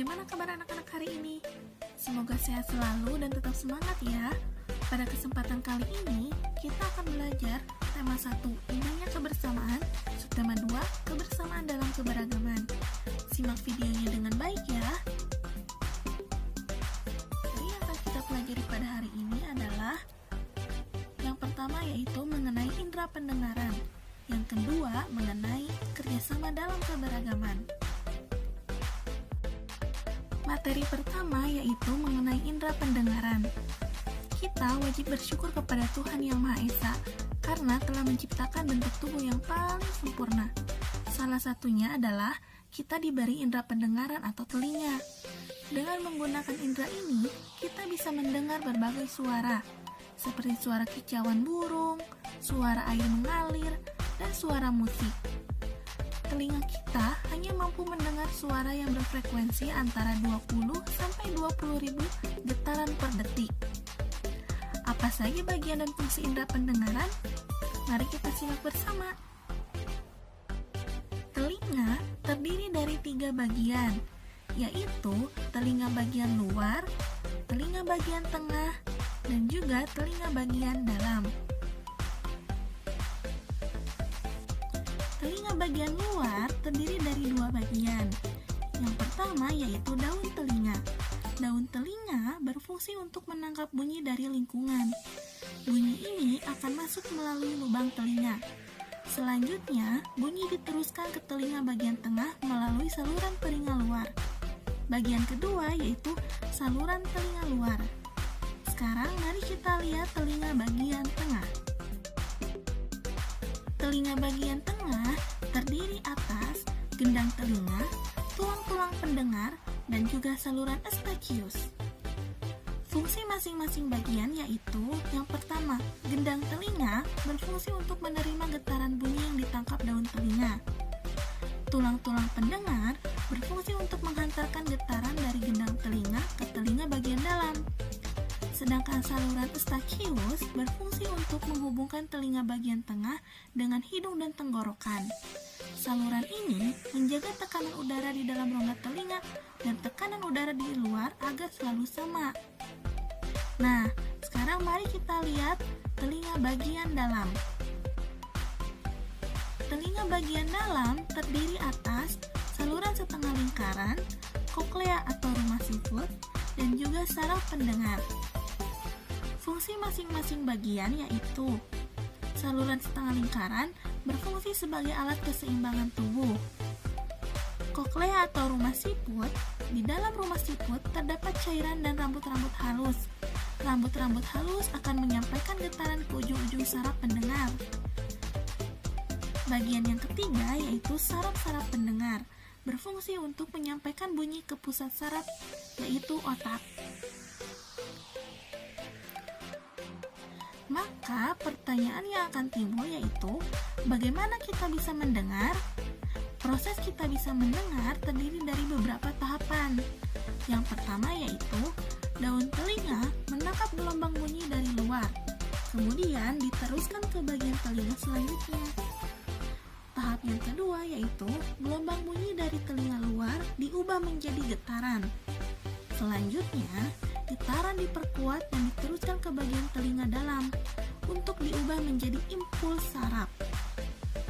Bagaimana kabar anak-anak hari ini? Semoga sehat selalu dan tetap semangat ya. Pada kesempatan kali ini, kita akan belajar tema 1, indahnya kebersamaan, subtema 2, kebersamaan dalam keberagaman. Simak videonya dengan baik ya. Jadi yang akan kita pelajari pada hari ini adalah yang pertama yaitu mengenai indera pendengaran. Yang kedua mengenai kerjasama dalam keberagaman. Materi pertama yaitu mengenai indera pendengaran. Kita wajib bersyukur kepada Tuhan Yang Maha Esa karena telah menciptakan bentuk tubuh yang paling sempurna. Salah satunya adalah kita diberi indera pendengaran atau telinga. Dengan menggunakan indera ini, kita bisa mendengar berbagai suara, seperti suara kicauan burung, suara air mengalir, dan suara musik. Telinga kita hanya mampu mendengar suara yang berfrekuensi antara 20 sampai 20.000 getaran per detik. Apa saja bagian dan fungsi indera pendengaran? Mari kita simak bersama. Telinga terdiri dari 3 bagian, yaitu telinga bagian luar, telinga bagian tengah, dan juga telinga bagian dalam. Telinga bagian luar terdiri dari 2 bagian. Yang pertama yaitu daun telinga. Daun telinga berfungsi untuk menangkap bunyi dari lingkungan. Bunyi ini akan masuk melalui lubang telinga. Selanjutnya, bunyi diteruskan ke telinga bagian tengah melalui saluran telinga luar. Bagian kedua yaitu saluran telinga luar. Sekarang mari kita lihat telinga bagian tengah. Telinga bagian tengah terdiri atas gendang telinga, tulang-tulang pendengar, dan juga saluran eustachius. Fungsi masing-masing bagian yaitu yang pertama, gendang telinga berfungsi untuk menerima getaran bunyi yang ditangkap daun telinga. Tulang-tulang pendengar berfungsi untuk menghantarkan getaran dari gendang telinga ke telinga bagian dalam. Sedangkan saluran eustachius berfungsi untuk menghubungkan telinga bagian tengah dengan hidung dan tenggorokan. Saluran ini menjaga tekanan udara di dalam rongga telinga dan tekanan udara di luar agar selalu sama. Nah, sekarang mari kita lihat telinga bagian dalam. Telinga bagian dalam terdiri atas saluran setengah lingkaran, koklea atau rumah siput, dan juga saraf pendengar. Fungsi masing-masing bagian yaitu saluran setengah lingkaran berfungsi sebagai alat keseimbangan tubuh. Koklea atau rumah siput, di dalam rumah siput terdapat cairan dan rambut-rambut halus. Rambut-rambut halus akan menyampaikan getaran ke ujung-ujung saraf pendengar. Bagian yang ketiga yaitu saraf-saraf pendengar, berfungsi untuk menyampaikan bunyi ke pusat saraf yaitu otak. Maka pertanyaan yang akan timbul yaitu, bagaimana kita bisa mendengar? Proses kita bisa mendengar terdiri dari beberapa tahapan. Yang pertama yaitu, daun telinga menangkap gelombang bunyi dari luar, kemudian diteruskan ke bagian telinga selanjutnya. Tahap yang kedua yaitu, gelombang bunyi dari telinga luar diubah menjadi getaran. Selanjutnya, getaran diperkuat dan diteruskan ke bagian telinga dalam untuk diubah menjadi impuls saraf.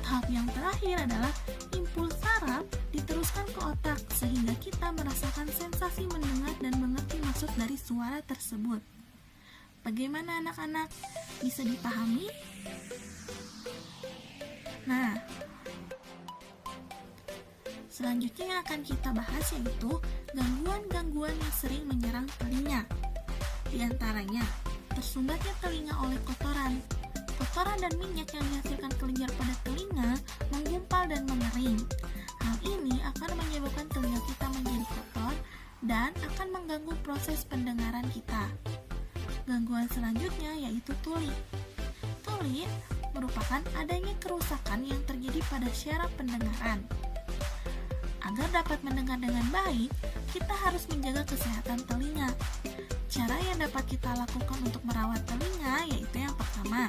Tahap yang terakhir adalah impuls saraf diteruskan ke otak sehingga kita merasakan sensasi mendengar dan mengerti maksud dari suara tersebut. Bagaimana anak-anak? Bisa dipahami? Nah, selanjutnya yang akan kita bahas yaitu gangguan-gangguan yang sering menyerang telinga. Di antaranya, tersumbatnya telinga oleh kotoran. Kotoran dan minyak yang dihasilkan kelenjar pada telinga menggumpal dan mengering. Hal ini akan menyebabkan telinga kita menjadi kotor dan akan mengganggu proses pendengaran kita. Gangguan selanjutnya yaitu tuli. Tuli merupakan adanya kerusakan yang terjadi pada syaraf pendengaran. Agar dapat mendengar dengan baik, kita harus menjaga kesehatan telinga. Cara yang dapat kita lakukan untuk merawat telinga yaitu yang pertama,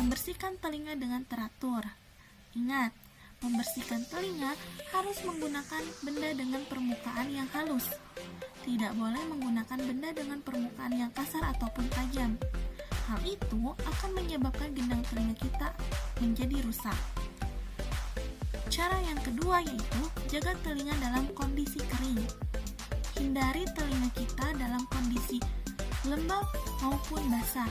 membersihkan telinga dengan teratur. Ingat, Membersihkan telinga harus menggunakan benda dengan permukaan yang halus. Tidak boleh menggunakan benda dengan permukaan yang kasar ataupun tajam. Hal itu akan menyebabkan gendang telinga kita menjadi rusak. Cara yang kedua yaitu jaga telinga dalam kondisi kering. Hindari telinga kita dalam kondisi lembab maupun basah.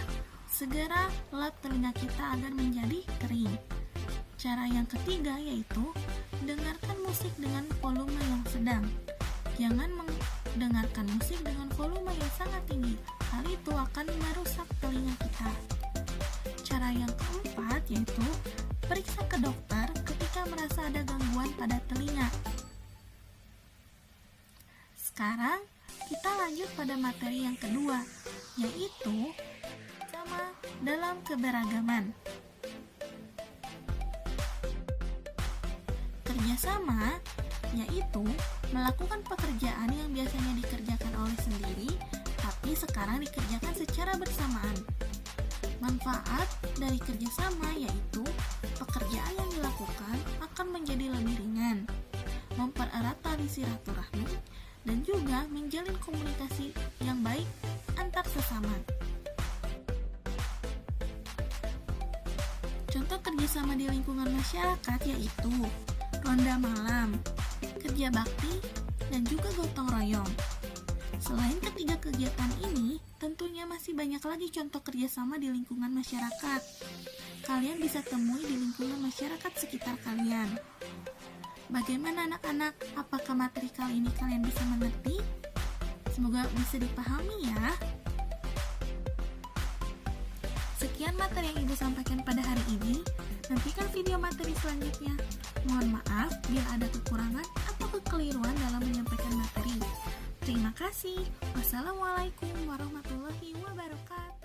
Segera lap telinga kita agar menjadi kering. Cara yang ketiga yaitu dengarkan musik dengan volume yang sedang. Jangan mendengarkan musik dengan volume yang sangat tinggi. Hal itu akan merusak telinga kita. Cara yang keempat yaitu periksa ke dokter ketika merasa ada gangguan pada telinga. Sekarang kita lanjut pada materi yang kedua, yaitu sama dalam keberagaman. Kerjasama yaitu melakukan pekerjaan yang biasanya dikerjakan oleh sendiri, tapi sekarang dikerjakan secara bersamaan. Manfaat dari kerjasama yaitu pekerjaan yang dilakukan akan menjadi lebih ringan, mempererat tali silaturahmi, dan juga menjalin komunikasi yang baik antar sesama. Contoh kerjasama di lingkungan masyarakat yaitu ronda malam, kerja bakti, dan juga gotong royong. Selain ketiga kegiatan ini, tentunya masih banyak lagi contoh kerjasama di lingkungan masyarakat. Kalian bisa temui di lingkungan masyarakat sekitar kalian. Bagaimana anak-anak? Apakah materi kali ini kalian bisa mengerti? Semoga bisa dipahami ya. Sekian materi yang Ibu sampaikan pada hari ini. Nantikan video materi selanjutnya. Mohon maaf bila ada kekurangan atau kekeliruan dalam menyampaikan materi. Terima kasih. Wassalamualaikum warahmatullahi wabarakatuh.